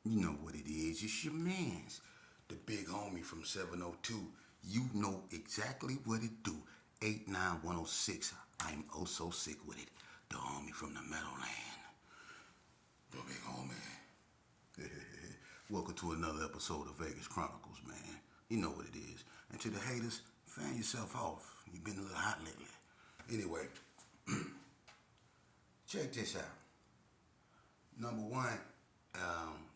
You know what it is. It's your man's. The big homie from 702. You know exactly what it do. 89106. I'm oh so sick with it. The homie from the Meadowland. The big homie. Welcome to another episode of Vegas Chronicles, man. You know what it is. And to the haters, fan yourself off. You've been a little hot lately. Anyway, check this out. Number one,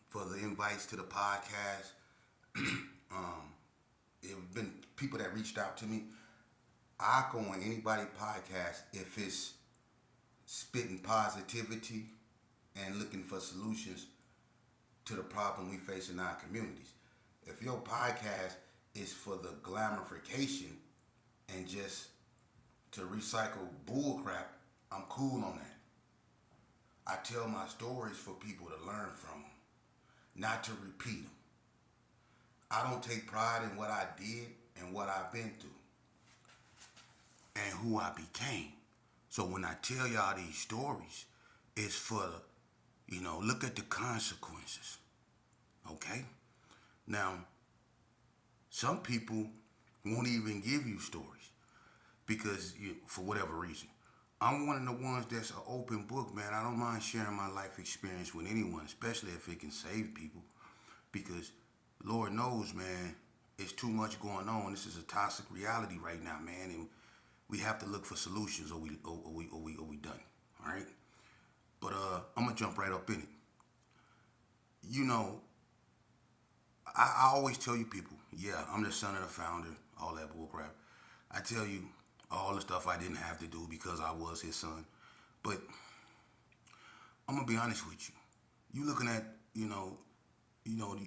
for the invites to the podcast, it have been people that reached out to me. I go on anybody podcast if it's spitting positivity and looking for solutions to the problem we face in our communities. If your podcast is for the glamorification and just to recycle bullcrap, I'm cool on that. I tell my stories for people to learn from them, not to repeat them. I don't take pride in what I did and what I've been through and who I became. So when I tell y'all these stories, it's for the, look at the consequences. Okay? Now, some people won't even give you stories because for whatever reason. I'm one of the ones that's an open book, man. I don't mind sharing my life experience with anyone, especially if it can save people. Because Lord knows, man, it's too much going on. This is a toxic reality right now, man, and we have to look for solutions, or we done. All right. But I'm gonna jump right up in it. You know, I always tell you people, yeah, I'm the son of the founder, all that bullcrap. I tell you all the stuff I didn't have to do because I was his son. But I'm gonna be honest with you. You looking at,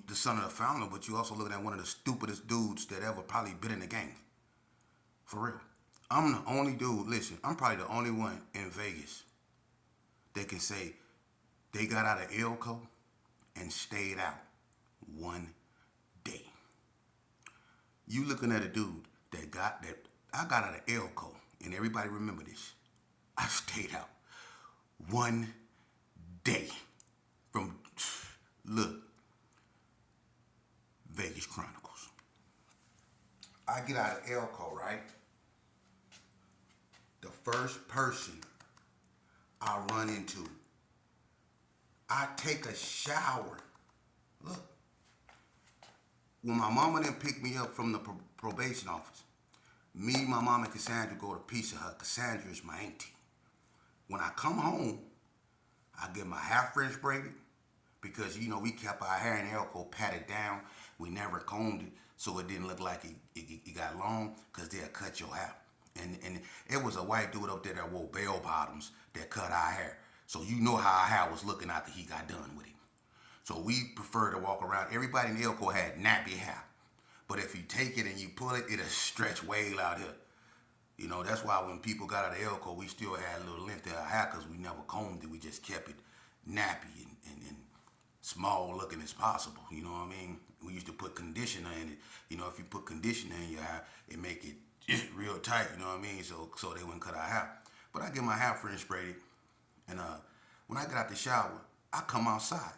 the son of the founder, but you also looking at one of the stupidest dudes that ever probably been in the game. For real. I'm the only dude, listen, I'm probably the only one in Vegas that can say they got out of Elko and stayed out one day. You looking at a dude that I got out of Elko, and everybody remember this. I stayed out one day from, look, Vegas Chronicles. I get out of Elko, right? The first person I run into, I take a shower. Look, when my mama didn't pick me up from the probation office, me, my mom, and Cassandra go to Pizza Hut. Cassandra is my auntie. When I come home, I get my hair French braided because, we kept our hair in Elko patted down. We never combed it so it didn't look like it got long because they'll cut your hair. And it was a white dude up there that wore bell bottoms that cut our hair. So you know how our hair was looking after he got done with it. So we prefer to walk around. Everybody in Elko had nappy hair. But if you take it and you pull it, it'll stretch way out here. That's why when people got out of Elko, we still had a little length of our hair because we never combed it. We just kept it nappy and small looking as possible. You know what I mean? We used to put conditioner in it. If you put conditioner in your hair, it make it real tight. You know what I mean? So they wouldn't cut our hair. But I get my hair French braided, and when I get out the shower, I come outside.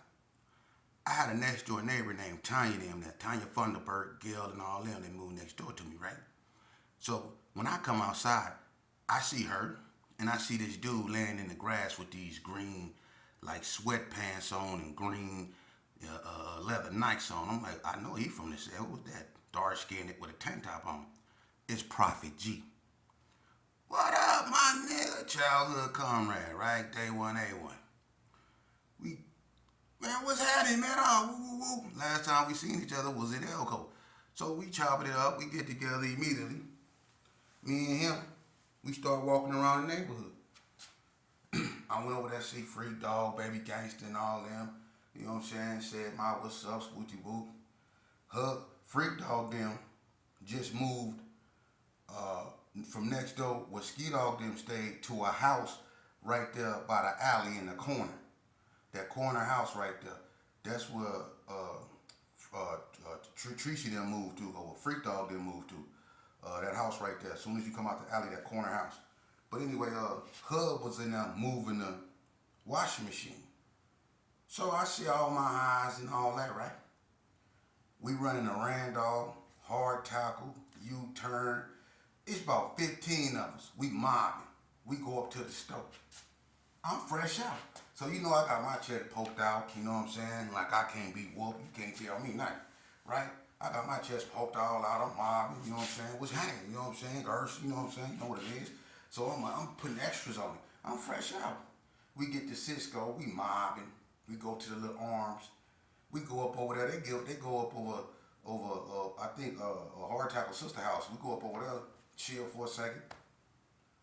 I had a next door neighbor named Tanya, Tanya Funderburg, Gail, and all them. They moved next door to me, right? So when I come outside, I see her, and I see this dude laying in the grass with these green, like sweatpants on and green leather Nikes on. I'm like, I know he from this. Who was that? Dark skinned with a tank top on. It's Prophet G. What up, my nigga? Childhood comrade, right? Day one, A1. Man, what's happening, man? Oh, woo, woo, woo. Last time we seen each other was at Elko. So we chopping it up. We get together immediately. Me and him, we start walking around the neighborhood. I went over there to see Freak Dog, Baby Gangsta, and all them. You know what I'm saying? Said my what's up, Swooty Boo. Hug, Freak Dog them just moved from next door where Ski Dog them stayed to a house right there by the alley in the corner. That corner house right there, that's where Tracy them moved to, or Freak Dog them moved to. That house right there. As soon as you come out the alley, that corner house. But anyway, Hub was in there moving the washing machine. So I see all my eyes and all that, right? We running a Randolph, hard tackle, U-turn. It's about 15 of us. We mobbing. We go up to the stove. I'm fresh out. So you know I got my chest poked out, you know what I'm saying? Like I can't be whooped, you can't tell me nothing, right? I got my chest poked all out, I'm mobbing, you know what I'm saying? What's hanging, you know what I'm saying? Girth, you know what I'm saying? You know what it is. So I'm putting extras on it. I'm fresh out. We get to Cisco, we mobbing. We go to the little arms. We go up over there. They go up over I think a hard tackle sister house. We go up over there, chill for a second.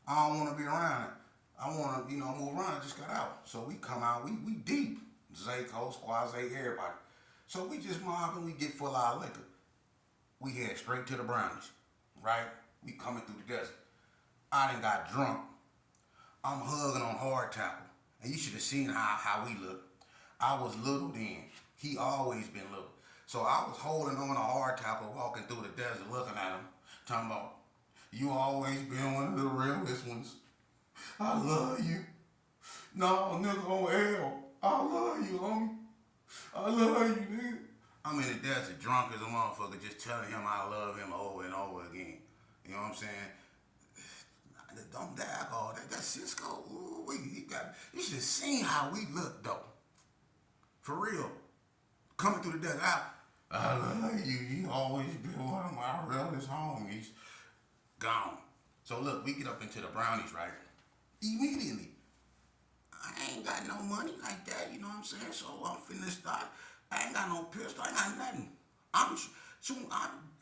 I don't want to be around it. I want to, move around. I just got out. So we come out, we deep. Zayco, Squaze, everybody. So we just mobbing, we get full of liquor. We head straight to the Brownies, right? We coming through the desert. I done got drunk. I'm hugging on hard tackle. And you should have seen how we look. I was little then. He always been little. So I was holding on a hard tackle, walking through the desert, looking at him, talking about, you always been one of the realest ones. I love you. No, nigga, on hell. I love you, homie. I love you, nigga. I'm in the desert, drunk as a motherfucker, just telling him I love him over and over again. You know what I'm saying? Don't die, alcohol. That's Cisco. Ooh, you should have seen how we look, though. For real. Coming through the desert, I love you. You always been one of my realest homies. Gone. So look, we get up into the Brownies, right? Immediately. I ain't got no money like that, you know what I'm saying? So I'm finna start. I ain't got no pistol. I ain't got nothing.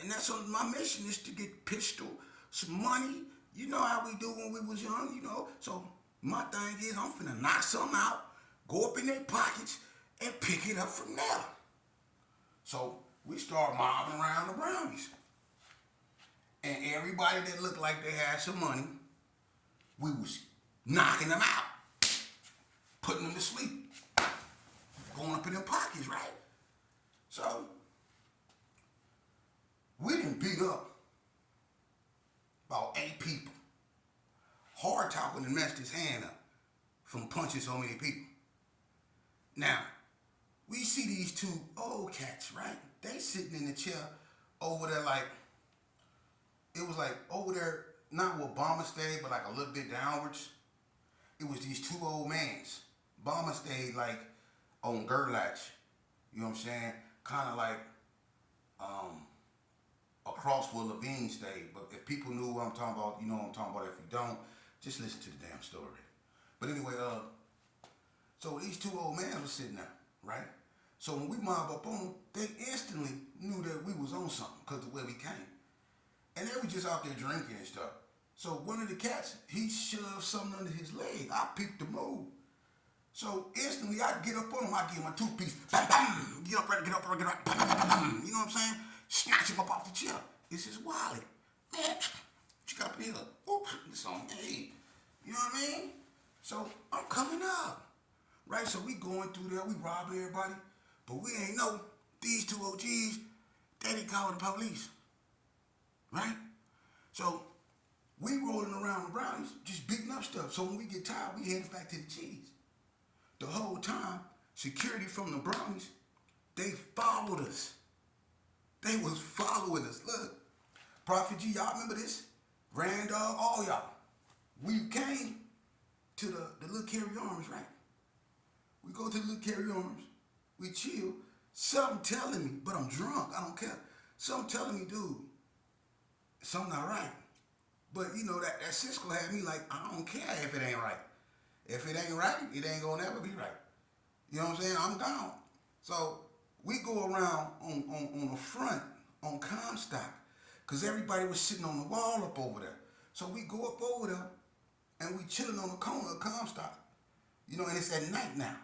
And that's on my mission is to get pistol, some money. You know how we do when we was young, you know. So my thing is I'm finna knock something out, go up in their pockets, and pick it up from there. So we start mobbing around the Brownies. And everybody that looked like they had some money, we was knocking them out, putting them to sleep, going up in their pockets, right? So we done beat up about 8 people. Hard talking and messed his hand up from punching so many people. Now, we see these 2 old cats, right? They sitting in the chair over there like, it was like over there, not where Bomber stayed, but like a little bit downwards. It was these 2 old mans. Bomber stayed like on Gerlach, you know what I'm saying? Kind of like across where Levine stayed. But if people knew what I'm talking about, you know what I'm talking about. If you don't, just listen to the damn story. But anyway, so these 2 old mans were sitting there, right? So when we mob up on them, they instantly knew that we was on something because of where we came. And they were just out there drinking and stuff. So one of the cats, he shoved something under his leg. I peeped the move. So instantly I get up on him, I give him a 2-piece. Bam, bam, get up, get up, get up, bam, bam, bam. You know what I'm saying? Snatch him up off the chair. It's his wallet. Man, what you got up in here? Oops, it's on me. You know what I mean? So I'm coming up. Right, so we going through there, we rob everybody. But we ain't know these 2 OGs, they didn't call the police. Right? So we rolling around the Brownies, just beating up stuff. So when we get tired, we headed back to the cheese. The whole time, security from the Brownies, they followed us. They was following us. Look, Prophet G, y'all remember this? Randolph, all y'all. We came to the little carry arms, right? We go to the little carry arms. We chill. Something telling me, but I'm drunk. I don't care. Something telling me, dude, something not right. But you know that Cisco had me like, I don't care if it ain't right. If it ain't right, it ain't gonna never be right. You know what I'm saying? I'm down. So we go around on the front on Comstock, cause everybody was sitting on the wall up over there. So we go up over there and we chilling on the corner of Comstock. You know, and it's at night now.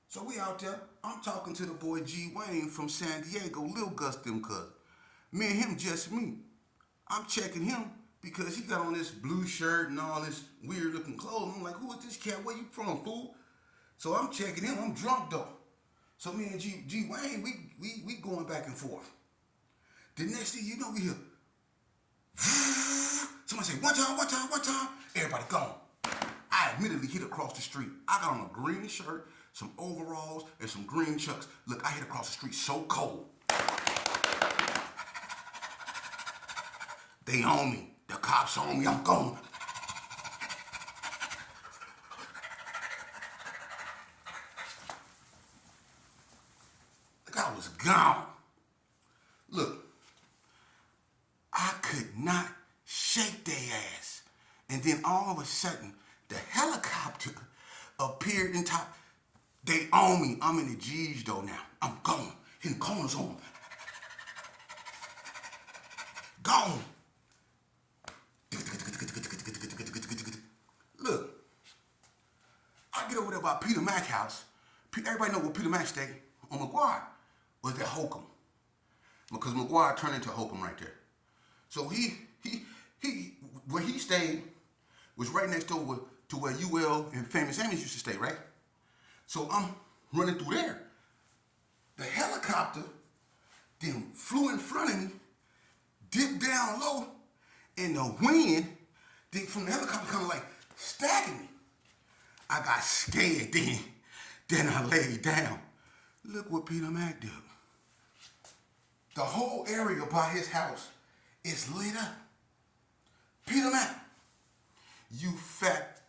So we out there. I'm talking to the boy G Wayne from San Diego, Lil Gus them cousin. Me and him just me. I'm checking him because he got on this blue shirt and all this weird looking clothes. I'm like, who is this cat? Where you from, fool? So I'm checking him. I'm drunk though. So me and G Wayne, we going back and forth. The next thing you know, we hear somebody say, one time. Everybody gone. I immediately hit across the street. I got on a green shirt, some overalls, and some green chucks. Look, I hit across the street so cold. They on me. The cops on me. I'm gone. Look, I was gone. Look, I could not shake their ass. And then all of a sudden, the helicopter appeared in top. They own me. I'm in the G's though now. I'm gone. Hitting corners on. Gone. Look, I get over there by Peter Mac house. Everybody know where Peter Mac stayed on McGuire. Was that Holcomb? Because McGuire turned into Holcomb right there. So he where he stayed was right next door to where UL and Famous Amos used to stay, right? So I'm running through there. The helicopter then flew in front of me, dipped down low, and the wind then from the helicopter kind of like staggered me. I got scared then I laid down. Look what Peter Mac did. The whole area by his house is lit up. Peter Mac, you fat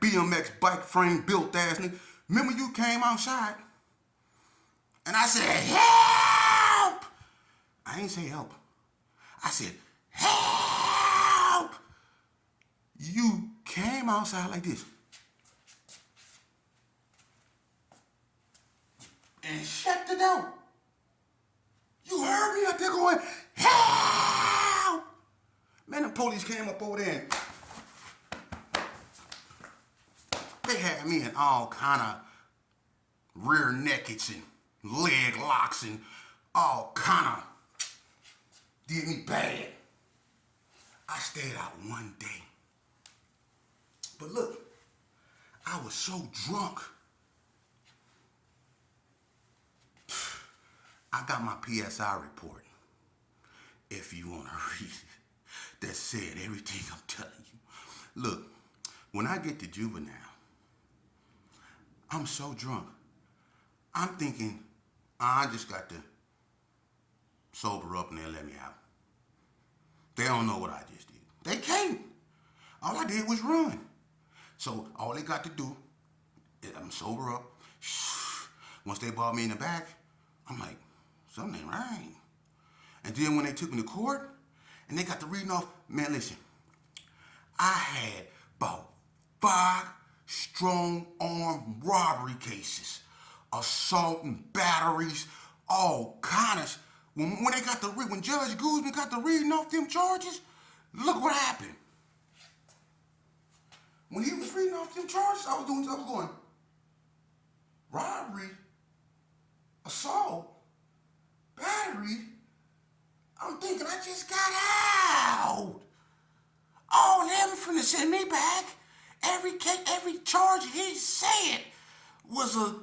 BMX bike frame built ass nigga. Remember you came outside and I said, help! I ain't say help. I said, help! You came outside like this and shut the door. You heard me out there going, help! Man, the police came up over there and they had me in all kind of rear nakeds and leg locks and all kind of did me bad. I stayed out one day. But look, I was so drunk. I got my PSI report, if you want to read it, that said everything I'm telling you. Look, when I get to juvenile, I'm so drunk. I'm thinking, I just got to sober up and they'll let me out. They don't know what I just did. They can't. All I did was run. So all they got to do is I'm sober up. Once they brought me in the back, I'm like, something ain't right. And then when they took me to court and they got to reading off, man, listen, I had about 5 strong-arm robbery cases, assault and batteries, all kinds. When they got the when Judge Guzman got to reading off them charges, look what happened. When he was reading off them charges, I was going, robbery, assault, battery. I'm thinking I just got out. All them finna send me back. Every charge he said was a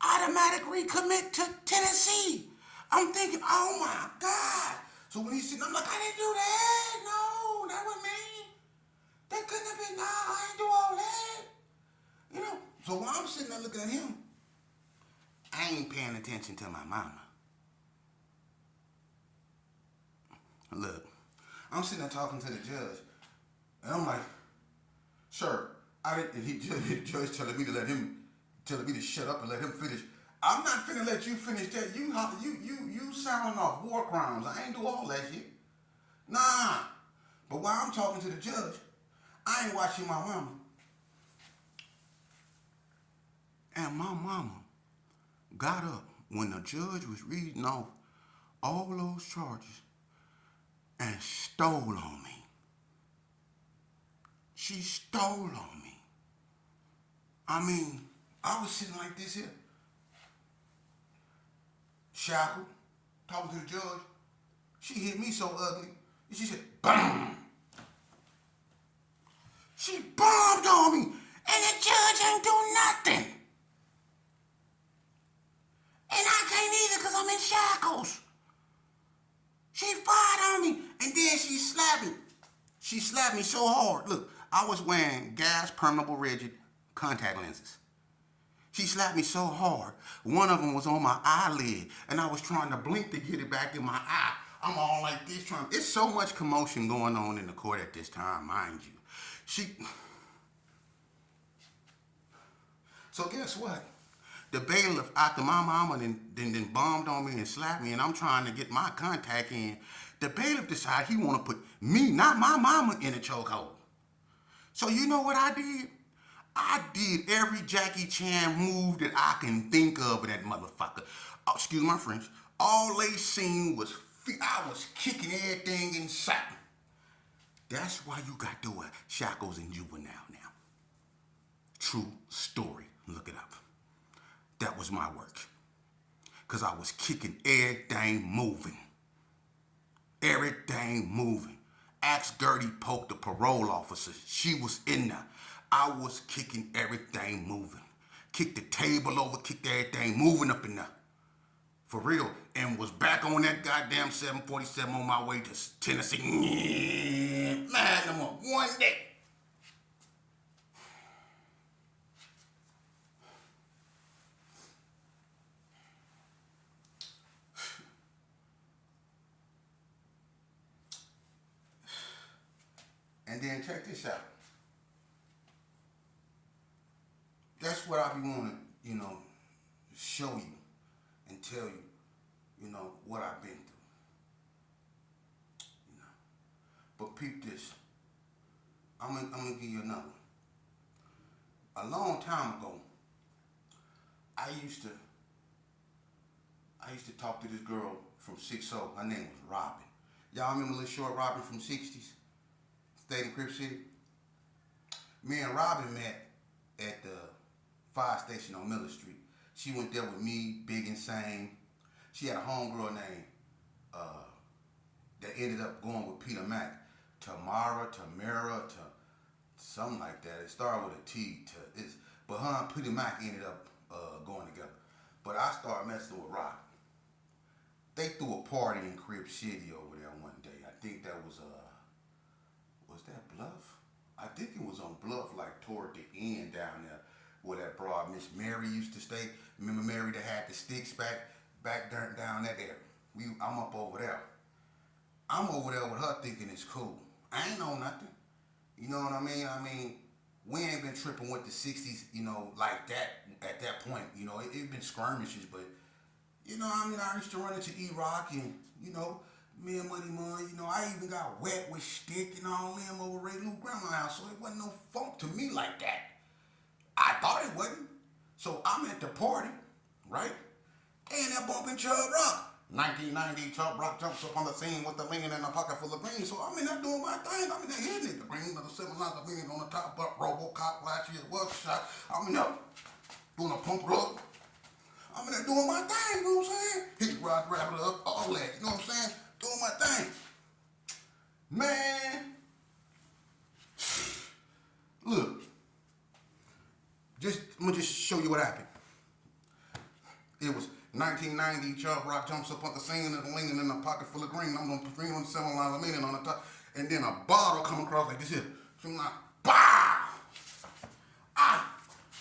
automatic recommit to Tennessee. I'm thinking, oh my God. So when he said, I'm like, I didn't do that. No, that wasn't me. That couldn't have been, I didn't do all that. You know, so while I'm sitting there looking at him, I ain't paying attention to my mama. Look, I'm sitting there talking to the judge, and I'm like, sir, I didn't, and the judge telling me to shut up and let him finish. I'm not finna let you finish that. You sounding off war crimes. I ain't do all that shit. Nah. But while I'm talking to the judge, I ain't watching my mama. And my mama got up when the judge was reading off all those charges and stole on me. She stole on me. I mean, I was sitting like this here, shackled, talking to the judge. She hit me so ugly. She said, BAM! She bombed on me, and the judge ain't do nothing. And I can't either because I'm in shackles. She fired on me, and then she slapped me. She slapped me so hard. Look, I was wearing gas permeable rigid contact lenses. She slapped me so hard, one of them was on my eyelid, and I was trying to blink to get it back in my eye. I'm all like this trying. It's so much commotion going on in the court at this time, mind you. So guess what? The bailiff, after my mama then bombed on me and slapped me, and I'm trying to get my contact in, the bailiff decided he want to put me, not my mama, in a chokehold. So you know what I did? I did every Jackie Chan move that I can think of with that motherfucker. Oh, excuse my French. All they seen was I was kicking everything in sight. That's why you got to wear shackles in juvenile now. True story. Look it up. That was my work. Because I was kicking everything moving. Everything moving. Ask Gertie Polk, the parole officer. She was in there. I was kicking everything moving. Kicked the table over, kicked everything moving up in there. For real. And was back on that goddamn 747 on my way to Tennessee. Man, I'm on one day. And then check this out. That's what I be wanting to, show you and tell you, what I've been through. But peep this. I'm gonna give you another one. A long time ago, I used to talk to this girl from 6-0. Her name was Robin. Y'all remember little short Robin from 60s? Stayed in Crip City? Me and Robin met at the fire station on Miller Street. She went there with me, Big Insane. She had a homegirl named that ended up going with Peter Mack. Tamara, something like that. It started with a T. But her and Peter Mack ended up going together. But I started messing with Robin. They threw a party in Crip City over there one day. I think that was that Bluff? I think it was on Bluff, like toward the end down there, where that broad Miss Mary used to stay. Remember Mary that had the sticks back down that area? I'm up over there. I'm over there with her thinking it's cool. I ain't know nothing. You know what I mean? We ain't been tripping with the 60s, like that at that point. It been skirmishes, but, I used to run into E-Rock and, me and Money Mun, I even got wet with stick and all them over Ray Lou Grandma's house, so it wasn't no funk to me like that. I thought it wasn't. So I'm at the party, right? And they're bumping Chub Rock. 1990, Chub Rock jumps up on the scene with the lean and a pocket full of green. So I'm in there doing my thing. I'm in there hitting it. The green with the 7 lines of leaning on the top, but Robocop last year's work shot. I'm in there doing a pump rub. I'm in there doing my thing, you know what I'm saying? Hit rock, wrap it up, all that, you know what I'm saying? Doing my thing. Man. Look. I'm gonna just show you what happened. It was 1990, Chubb Rock jumps up on the scene and the leaning in a pocket full of green. I'm gonna put green on the 7 lines of leaning on the top. And then a bottle come across like this here. So I'm like, bah!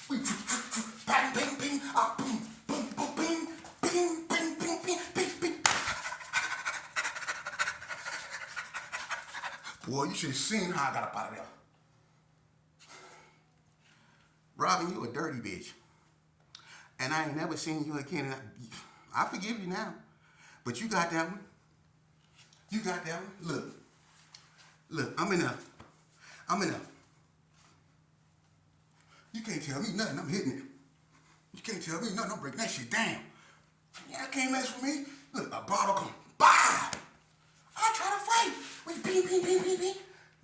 We bang, bang, bang, boom, boom, boom, bing, bing, bing, bing, bing, bing, bing. Boy, you should have seen how I got up out of there. Robin, you a dirty bitch. And I ain't never seen you again. I forgive you now. But you got that one. You got that one. Look, I'm in a. You can't tell me nothing. I'm hitting it. You can't tell me nothing. I'm breaking that shit down. Y'all can't mess with me. Look, a bottle come. Bah! I try to fight. Wait, bing, bing, bing, bing, bing.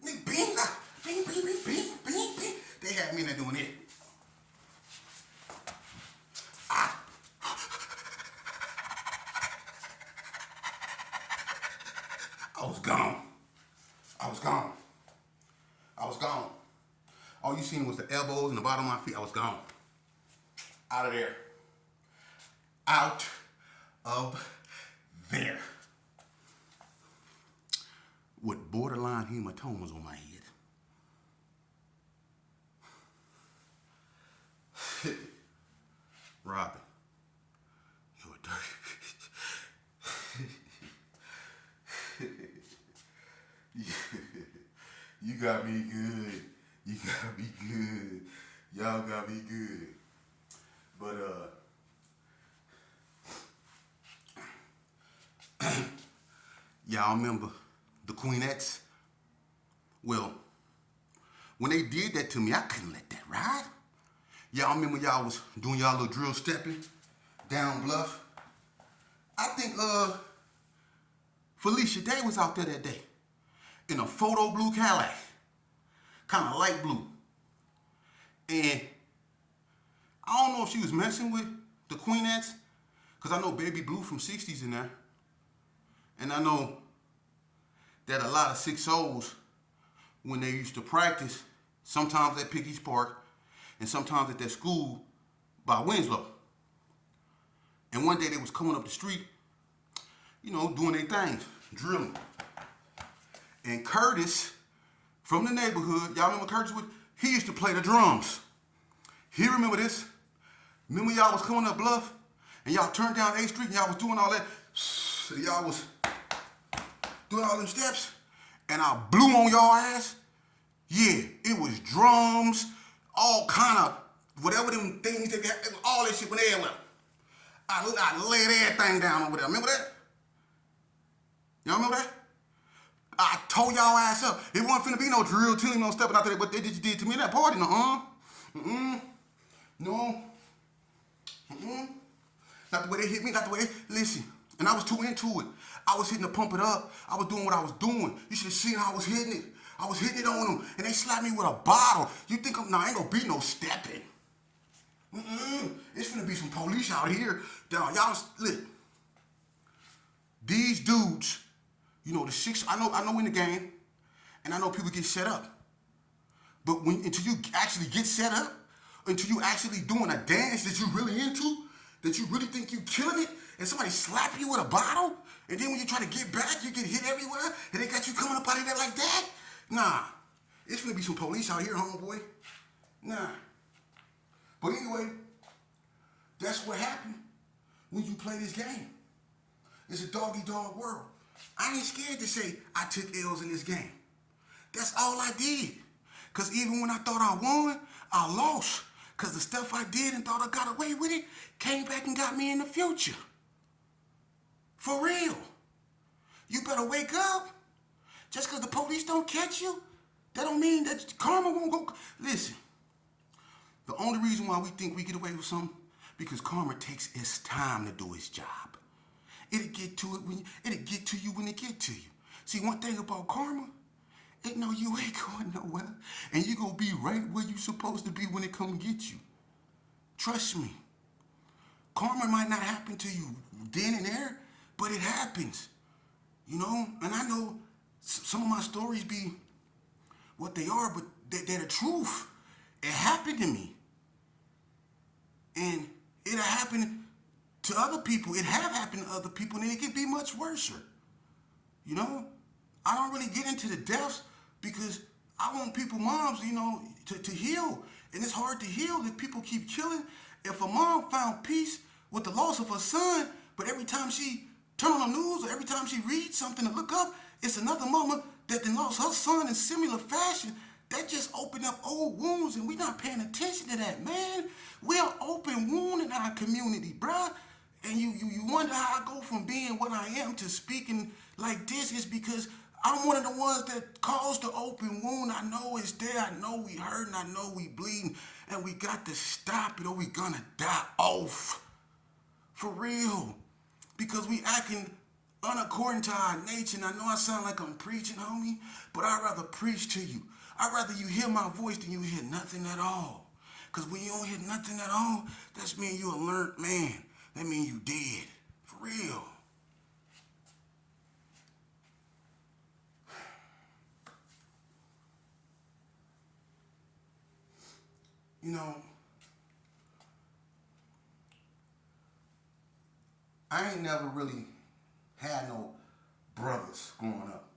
Bing, bing, bing, bing, bing, bing, bing, bing. They had me in there doing it. I was gone. All you seen was the elbows and the bottom of my feet. I was gone. Out of there. Out of there. With borderline hematomas on my head. got me good. You got me good. Y'all got me good. But y'all remember the Queenettes? Well, when they did that to me, I couldn't let that ride. Y'all remember y'all was doing y'all little drill stepping down Bluff? I think Felicia Day was out there that day in a photo blue Cadillac, kind of light blue. And I don't know if she was messing with the Queenettes, because I know Baby Blue from 60s in there. And I know that a lot of 6-0s, when they used to practice, sometimes at Pickeys Park and sometimes at their school by Winslow. And one day they was coming up the street, you know, doing their things, drilling. And Curtis, from the neighborhood, y'all remember Curtis? He used to play the drums. He remember this? Remember y'all was coming up Bluff and y'all turned down 8th Street and y'all was doing all that? Y'all was doing all them steps and I blew on y'all ass? Yeah, it was drums, all kind of, whatever them things they got, all that shit when they left. I laid everything down over there. Remember that? Y'all remember that? I told y'all ass up. It wasn't finna be no drill, telling no stepping out there, but they did to me in that party. No. Not the way they hit me, not the way they, listen. And I was too into it. I was hitting to pump it up. I was doing what I was doing. You should have seen how I was hitting it. I was hitting it on them, and they slapped me with a bottle. You think I ain't gonna be no stepping. It's finna be some police out here. Y'all, look. These dudes, you know, the 6, I know in the game, and I know people get set up. But until you actually get set up, until you actually doing a dance that you really into, that you really think you killing it, and somebody slap you with a bottle, and then when you try to get back, you get hit everywhere, and they got you coming up out of there like that? Nah. It's gonna be some police out here, homeboy. Nah. But anyway, that's what happened when you play this game. It's a dog-eat-dog world. I ain't scared to say I took L's in this game. That's all I did. Because even when I thought I won, I lost. Because the stuff I did and thought I got away with it came back and got me in the future. For real. You better wake up. Just because the police don't catch you, that don't mean that karma won't go. Listen, the only reason why we think we get away with something, because karma takes its time to do its job. It'll get to you when it get to you. See, one thing about karma, it know you ain't going nowhere, and you gonna be right where you supposed to be when it come get you. Trust me. Karma might not happen to you then and there, but it happens. You know, and I know some of my stories be what they are, but they're the truth. It happened to me. And it'll happen to other people. It have happened to other people, and it can be much worse. You know? I don't really get into the deaths because I want people, moms, you know, to heal. And it's hard to heal if people keep killing. If a mom found peace with the loss of her son, but every time she turn on the news or every time she reads something to look up, it's another mama that then lost her son in similar fashion. That just opened up old wounds, and we're not paying attention to that, man. We're an open wound in our community, bruh. And you wonder how I go from being what I am to speaking like this. Is because I'm one of the ones that caused the open wound. I know it's there. I know we hurting. I know we bleeding. And we got to stop it or we gonna die off. For real. Because we acting unaccording to our nature. And I know I sound like I'm preaching, homie, but I'd rather preach to you. I'd rather you hear my voice than you hear nothing at all. Because when you don't hear nothing at all, that's mean you a learned man. That mean you dead. For real. You know, I ain't never really had no brothers growing up.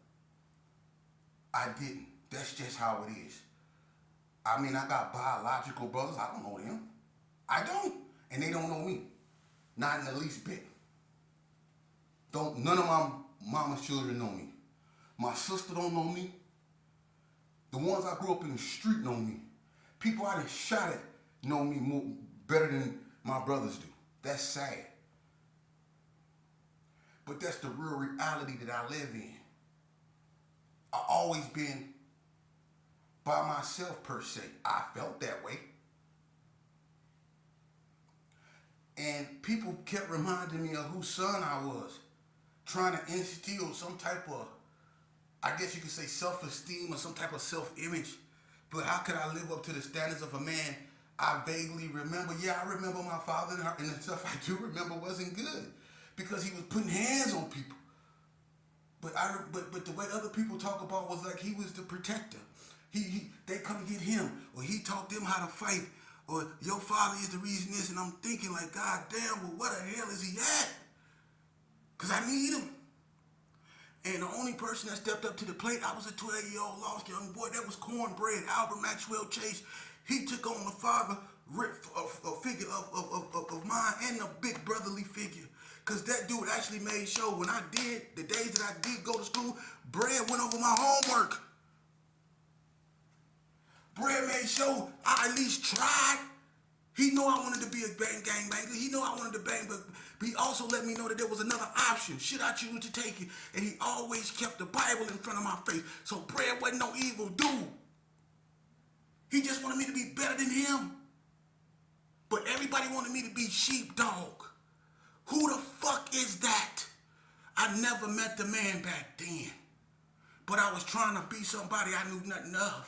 I didn't. That's just how it is. I mean, I got biological brothers. I don't know them. I don't. And they don't know me. Not in the least bit. None of my mama's children know me. My sister don't know me. The ones I grew up in the street know me. People I done shot at know me more better than my brothers do. That's sad. But that's the real reality that I live in. I always been by myself per se. I felt that way. And people kept reminding me of whose son I was, trying to instill some type of, I guess you could say, self-esteem or some type of self-image. But how could I live up to the standards of a man I vaguely remember? Yeah, I remember my father, and the stuff I do remember wasn't good because he was putting hands on people. But the way other people talk about was like he was the protector. They come get him, or he taught them how to fight, or your father is the reason this, and I'm thinking like, God damn, well, where the hell is he at? Cause I need him. And the only person that stepped up to the plate, I was a 12-year-old lost young boy. That was Cornbread, Albert Maxwell Chase. He took on the father figure of mine and the big brotherly figure. Because that dude actually made sure when I did, the days that I did go to school, Bread went over my homework. Bread made sure I at least tried. He knew I wanted to be a gang banger. He knew I wanted to bang, but he also let me know that there was another option. Should I choose to take it? And he always kept the Bible in front of my face. So Bread wasn't no evil dude. He just wanted me to be better than him. But everybody wanted me to be sheepdog. Who the fuck is that? I never met the man back then. But I was trying to be somebody I knew nothing of.